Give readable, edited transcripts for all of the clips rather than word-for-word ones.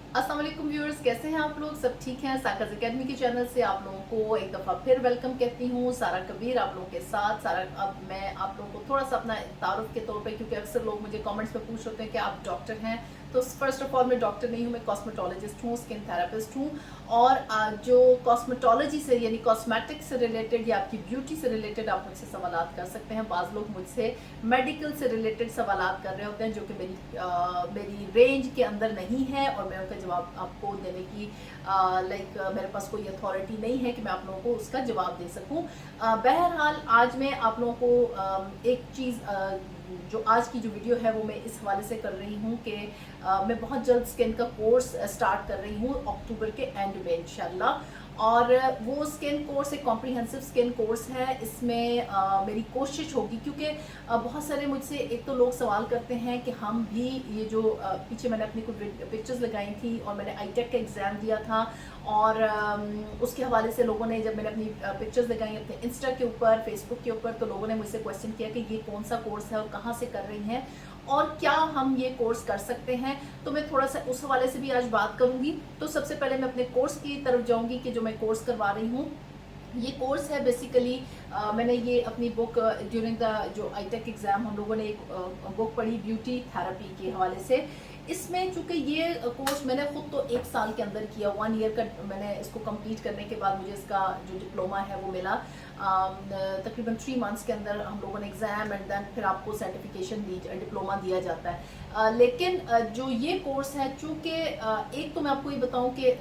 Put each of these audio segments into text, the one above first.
अस्सलाम वालेकुम व्यूअर्स, कैसे हैं आप लोग? सब ठीक हैं? साकाज़ एकेडमी के चैनल से आप लोगों को एक दफ़ा फिर वेलकम कहती हूँ। सारा कबीर आप लोगों के साथ। अब मैं आप लोगों को थोड़ा सा अपना तारुफ के तौर पे, क्योंकि अक्सर लोग मुझे कमेंट्स में पूछ होते हैं कि आप डॉक्टर हैं। तो फर्स्ट ऑफ ऑल मैं डॉक्टर नहीं हूँ, मैं कॉस्मेटोलॉजिस्ट हूँ, स्किन थेरेपिस्ट हूँ। और जो कॉस्मेटोलॉजी से यानी कॉस्मेटिक से रिलेटेड या आपकी ब्यूटी से रिलेटेड आप मुझसे सवालात कर सकते हैं। बाज़ लोग मुझसे मेडिकल से रिलेटेड सवालात कर रहे होते हैं जो कि मेरी रेंज के अंदर नहीं है, और मैं उनका जवाब आपको देने की मेरे पास कोई अथॉरिटी नहीं है कि मैं आप लोगों को उसका जवाब दे सकूं। बहरहाल आज मैं आप लोगों को एक चीज़ जो आज की जो वीडियो है वो मैं इस हवाले से कर रही हूँ कि मैं बहुत जल्द स्किन का कोर्स स्टार्ट कर रही हूँ अक्टूबर के एंड में इंशाल्लाह। और वो स्किन कोर्स एक कॉम्प्रिहेंसिव स्किन कोर्स है। इसमें मेरी कोशिश होगी, क्योंकि बहुत सारे मुझसे एक तो लोग सवाल करते हैं कि हम भी ये जो पीछे मैंने अपनी कुछ पिक्चर्स लगाई थी और मैंने आईटेक का एग्ज़ाम दिया था, और उसके हवाले से लोगों ने, जब मैंने अपनी पिक्चर्स लगाई अपने इंस्टा के ऊपर, फेसबुक के ऊपर, तो लोगों ने मुझसे क्वेश्चन किया कि ये कौन सा कोर्स है और कहाँ से कर रही हैं और क्या हम ये कोर्स कर सकते हैं। तो मैं थोड़ा सा उस हवाले से भी आज बात करूंगी। तो सबसे पहले मैं अपने कोर्स की तरफ जाऊंगी कि जो मैं कोर्स करवा रही हूँ। ये कोर्स है बेसिकली, मैंने ये अपनी बुक ड्यूरिंग द जो आईटेक एग्ज़ाम हम लोगों ने एक बुक पढ़ी ब्यूटी थेरेपी के हवाले से। इसमें चूंकि ये कोर्स मैंने खुद तो 1 साल के अंदर किया, 1 ईयर का मैंने इसको कंप्लीट करने के बाद मुझे इसका जो डिप्लोमा है वो मिला। तकरीबन 3 मंथ्स के अंदर हम लोगों ने एग्ज़ाम एंड देन फिर आपको सर्टिफिकेशन डिप्लोमा दिया जाता है। लेकिन जो ये कोर्स है, चूँकि एक तो मैं आपको ये बताऊं कि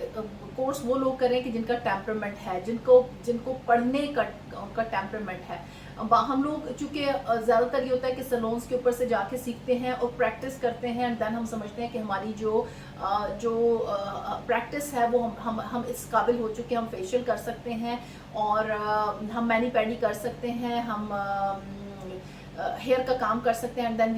कोर्स वो लोग करें कि जिनका टेम्परामेंट है, जिनको जिनको पढ़ने का उनका टेम्परामेंट है। हम लोग चूँकि ज़्यादातर ये होता है कि सलोन्स के ऊपर से जाके सीखते हैं और प्रैक्टिस करते हैं, एंड देन हम समझते हैं कि हमारी जो प्रैक्टिस है वो हम इस काबिल हो चुके हैं, हम फेशियल कर सकते हैं और हम मैनी पैडी कर सकते हैं, हम हेयर का काम कर सकते हैं, and then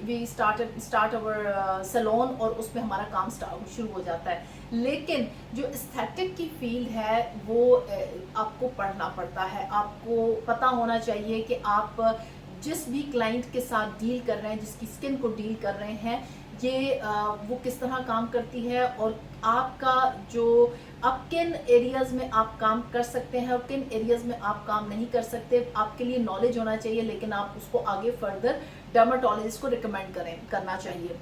we start our salon और उसमें हमारा काम शुरू हो जाता है। लेकिन जो एस्थेटिक की फील्ड है वो आपको पढ़ना पड़ता है। आपको पता होना चाहिए कि आप जिस भी क्लाइंट के साथ डील कर रहे हैं, जिसकी स्किन को डील कर रहे हैं, ये वो किस तरह काम करती है, और आपका जो आप किन एरियाज़ में आप काम कर सकते हैं और किन एरियाज़ में आप काम नहीं कर सकते, आपके लिए नॉलेज होना चाहिए। लेकिन आप उसको आगे फर्दर डर्माटोलॉजिस्ट को रिकमेंड करना चाहिए।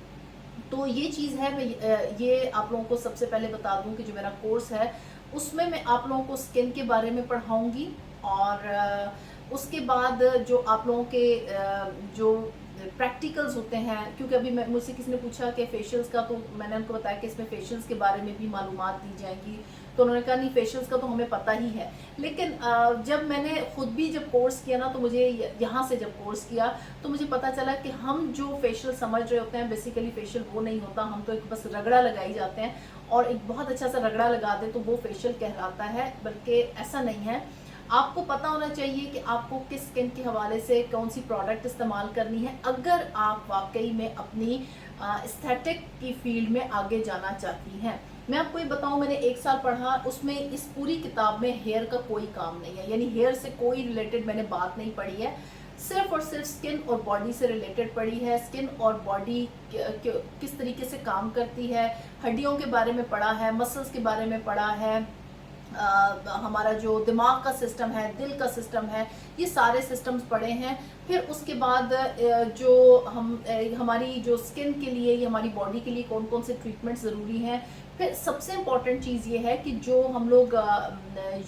तो ये चीज़ है। मैं ये आप लोगों को सबसे पहले बता दूं कि जो मेरा कोर्स है उसमें मैं आप लोगों को स्किन के बारे में पढ़ाऊंगी, और उसके बाद जो आप लोगों के जो प्रैक्टिकल्स होते हैं, क्योंकि अभी मुझसे किसी ने पूछा कि फेशियल्स का, तो मैंने उनको बताया कि इसमें फेशियल्स के बारे में भी मालूमात दी जाएंगी। तो उन्होंने कहा नहीं, फेशियल्स का तो हमें पता ही है। लेकिन जब मैंने खुद भी जब कोर्स किया ना, तो मुझे यहाँ से जब कोर्स किया तो मुझे पता चला कि हम जो फेशियल समझ रहे होते हैं, बेसिकली फेशियल वो नहीं होता। हम तो एक बस रगड़ा लगाई जाते हैं, और एक बहुत अच्छा सा रगड़ा लगा दे तो वो फेशियल कहलाता है, बल्कि ऐसा नहीं है। आपको पता होना चाहिए कि आपको किस स्किन के हवाले से कौन सी प्रोडक्ट इस्तेमाल करनी है, अगर आप वाकई में अपनी एस्थेटिक की फील्ड में आगे जाना चाहती हैं। मैं आपको ये बताऊं, मैंने 1 साल पढ़ा, उसमें इस पूरी किताब में हेयर का कोई काम नहीं है, यानी हेयर से कोई रिलेटेड मैंने बात नहीं पढ़ी है। सिर्फ और सिर्फ स्किन और बॉडी से रिलेटेड पढ़ी है। स्किन और बॉडी किस तरीके से काम करती है, हड्डियों के बारे में पढ़ा है, मसल्स के बारे में पढ़ा है, हमारा जो दिमाग का सिस्टम है, दिल का सिस्टम है, ये सारे सिस्टम्स पढ़े हैं। फिर उसके बाद जो हमारी जो स्किन के लिए या हमारी बॉडी के लिए कौन कौन से ट्रीटमेंट ज़रूरी हैं। फिर सबसे इम्पॉर्टेंट चीज़ ये है कि जो हम लोग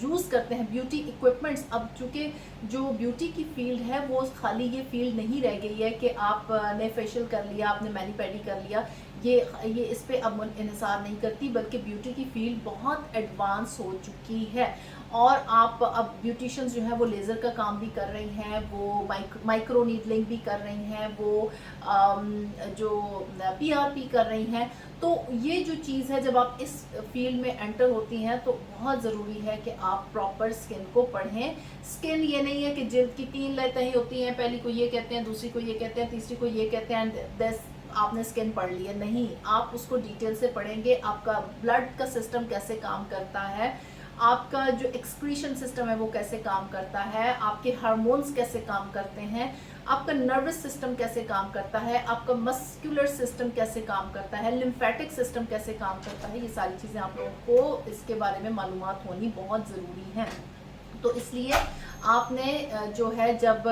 यूज़ करते हैं ब्यूटी इक्विपमेंट्स, अब चूँकि जो ब्यूटी की फील्ड है वो खाली ये फील्ड नहीं रह गई है कि आपने फेशियल कर लिया, आपने मैनी पैडी कर लिया, ये इस पे अब इन्हिसार नहीं करती, बल्कि ब्यूटी की फील्ड बहुत एडवांस हो चुकी है। और आप अब ब्यूटिशियंस जो हैं वो लेज़र का काम भी कर रही हैं, वो माइक्रो नीडलिंग भी कर रही हैं, वो जो पीआरपी कर रही हैं। तो ये जो चीज़ है, जब आप इस फील्ड में एंटर होती हैं तो बहुत ज़रूरी है कि आप प्रॉपर स्किन को पढ़ें। स्किन ये नहीं है कि जिल्द की 3 लय होती हैं, पहली को ये कहते हैं, दूसरी को ये कहते हैं, तीसरी को ये कहते हैं, एंड आपने स्किन पढ़ ली है। नहीं, आप उसको डिटेल से पढ़ेंगे, आपका ब्लड का सिस्टम कैसे काम करता है, आपका जो एक्सक्रीशन सिस्टम है वो कैसे काम करता है, आपके हार्मोन्स कैसे काम करते हैं, आपका नर्वस सिस्टम कैसे काम करता है, आपका मस्कुलर सिस्टम कैसे काम करता है, लिम्फेटिक सिस्टम कैसे काम करता है, ये सारी चीज़ें आप लोगों को इसके बारे में मालूमात होनी बहुत ज़रूरी है। तो इसलिए आपने जो है जब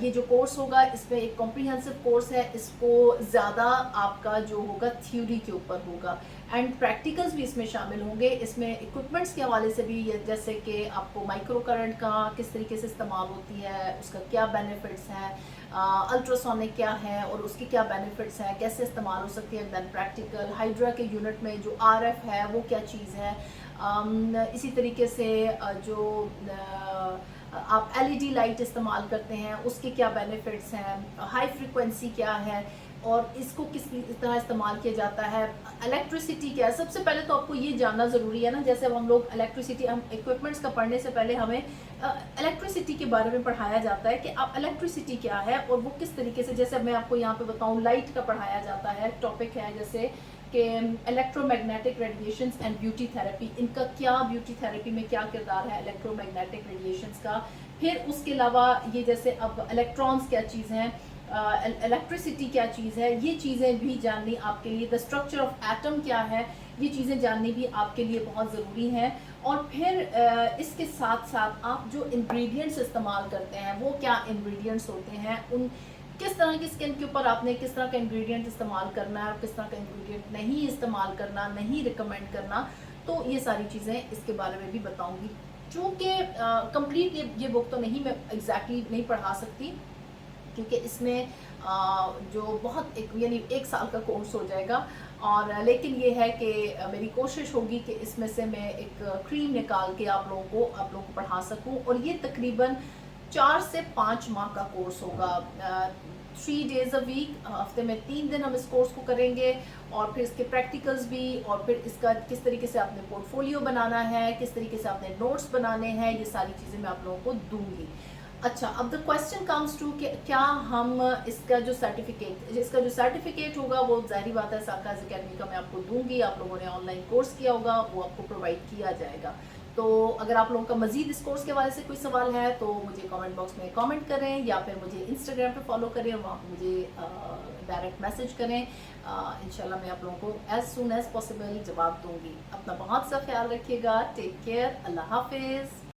ये जो कोर्स होगा इसमें एक कॉम्प्रिहेंसिव कोर्स है, इसको ज़्यादा आपका जो होगा थ्योरी के ऊपर होगा एंड प्रैक्टिकल्स भी इसमें शामिल होंगे। इसमें इक्विपमेंट्स के हवाले से भी जैसे कि आपको माइक्रो करंट का किस तरीके से इस्तेमाल होती है, उसका क्या बेनिफिट्स हैं, अल्ट्रासोनिक क्या है और उसके क्या बेनिफिट्स हैं, कैसे इस्तेमाल हो सकती है, दैन प्रैक्टिकल हाइड्रा के यूनिट में जो RF है वो क्या चीज़ है, इसी तरीके से जो आप LED लाइट इस्तेमाल करते हैं उसके क्या बेनिफिट्स हैं, हाई फ्रिक्वेंसी क्या है और इसको किस तरह इस्तेमाल किया जाता है, इलेक्ट्रिसिटी क्या है। सबसे पहले तो आपको ये जानना ज़रूरी है ना, जैसे अब हम लोग इलेक्ट्रिसिटी, हम इक्विपमेंट्स का पढ़ने से पहले हमें इलेक्ट्रिसिटी के बारे में पढ़ाया जाता है कि अब इलेक्ट्रिसिटी क्या है और वो किस तरीके से, जैसे मैं आपको यहाँ पे बताऊँ लाइट का पढ़ाया जाता है, टॉपिक है जैसे कि electromagnetic radiations and beauty therapy, इनका क्या, ब्यूटी थेरेपी में क्या किरदार है इलेक्ट्रोमैग्नेटिक रेडिएशंस का। फिर उसके अलावा ये जैसे अब इलेक्ट्रॉन्स क्या चीज़ हैं, इलेक्ट्रिसिटी क्या चीज़ है, ये चीज़ें भी जाननी आपके लिए, द स्ट्रक्चर ऑफ एटम क्या है, ये चीज़ें जाननी भी आपके लिए बहुत ज़रूरी हैं। और फिर इसके साथ साथ आप जो इंग्रेडिएंट्स इस्तेमाल करते हैं वो क्या इंग्रेडिएंट्स होते हैं, उन किस तरह की स्किन के ऊपर आपने किस तरह का इंग्रेडिएंट इस्तेमाल करना है और किस तरह का इंग्रेडिएंट नहीं इस्तेमाल करना, नहीं रिकमेंड करना, तो ये सारी चीज़ें इसके बारे में भी बताऊंगी। चूँकि कंप्लीट ये बुक तो नहीं मैं एग्जैक्टली नहीं पढ़ा सकती क्योंकि इसमें जो बहुत यानी 1 साल का कोर्स हो जाएगा, और लेकिन ये है कि मेरी कोशिश होगी कि इसमें से मैं एक क्रीम निकाल के आप लोगों को पढ़ा सकूं। और ये तकरीबन 4 से 5 माह का कोर्स होगा, 3 डेज अ वीक, हफ्ते में 3 दिन हम इस कोर्स को करेंगे और फिर इसके प्रैक्टिकल्स भी, और फिर इसका किस तरीके से आपने पोर्टफोलियो बनाना है, किस तरीके से आपने नोट्स बनाने हैं, ये सारी चीज़ें मैं आप लोगों को दूंगी। अच्छा, अब द क्वेश्चन कम्स टू कि क्या हम इसका जो सर्टिफिकेट होगा वो ज़ाहिर बात है साकाज़ अकेडमी का मैं आपको दूंगी, आप लोगों ने ऑनलाइन कोर्स किया होगा वो आपको प्रोवाइड किया जाएगा। तो अगर आप लोगों का मजीद इस कोर्स के बारे से कोई सवाल है तो मुझे कमेंट बॉक्स में कमेंट करें या फिर मुझे इंस्टाग्राम पे फॉलो करें और वहाँ पर मुझे डायरेक्ट मैसेज करें। इंशाल्लाह मैं आप लोगों को एज सून एज पॉसिबल जवाब दूंगी। अपना बहुत सा ख्याल रखिएगा, टेक केयर, अल्लाह हाफिज़।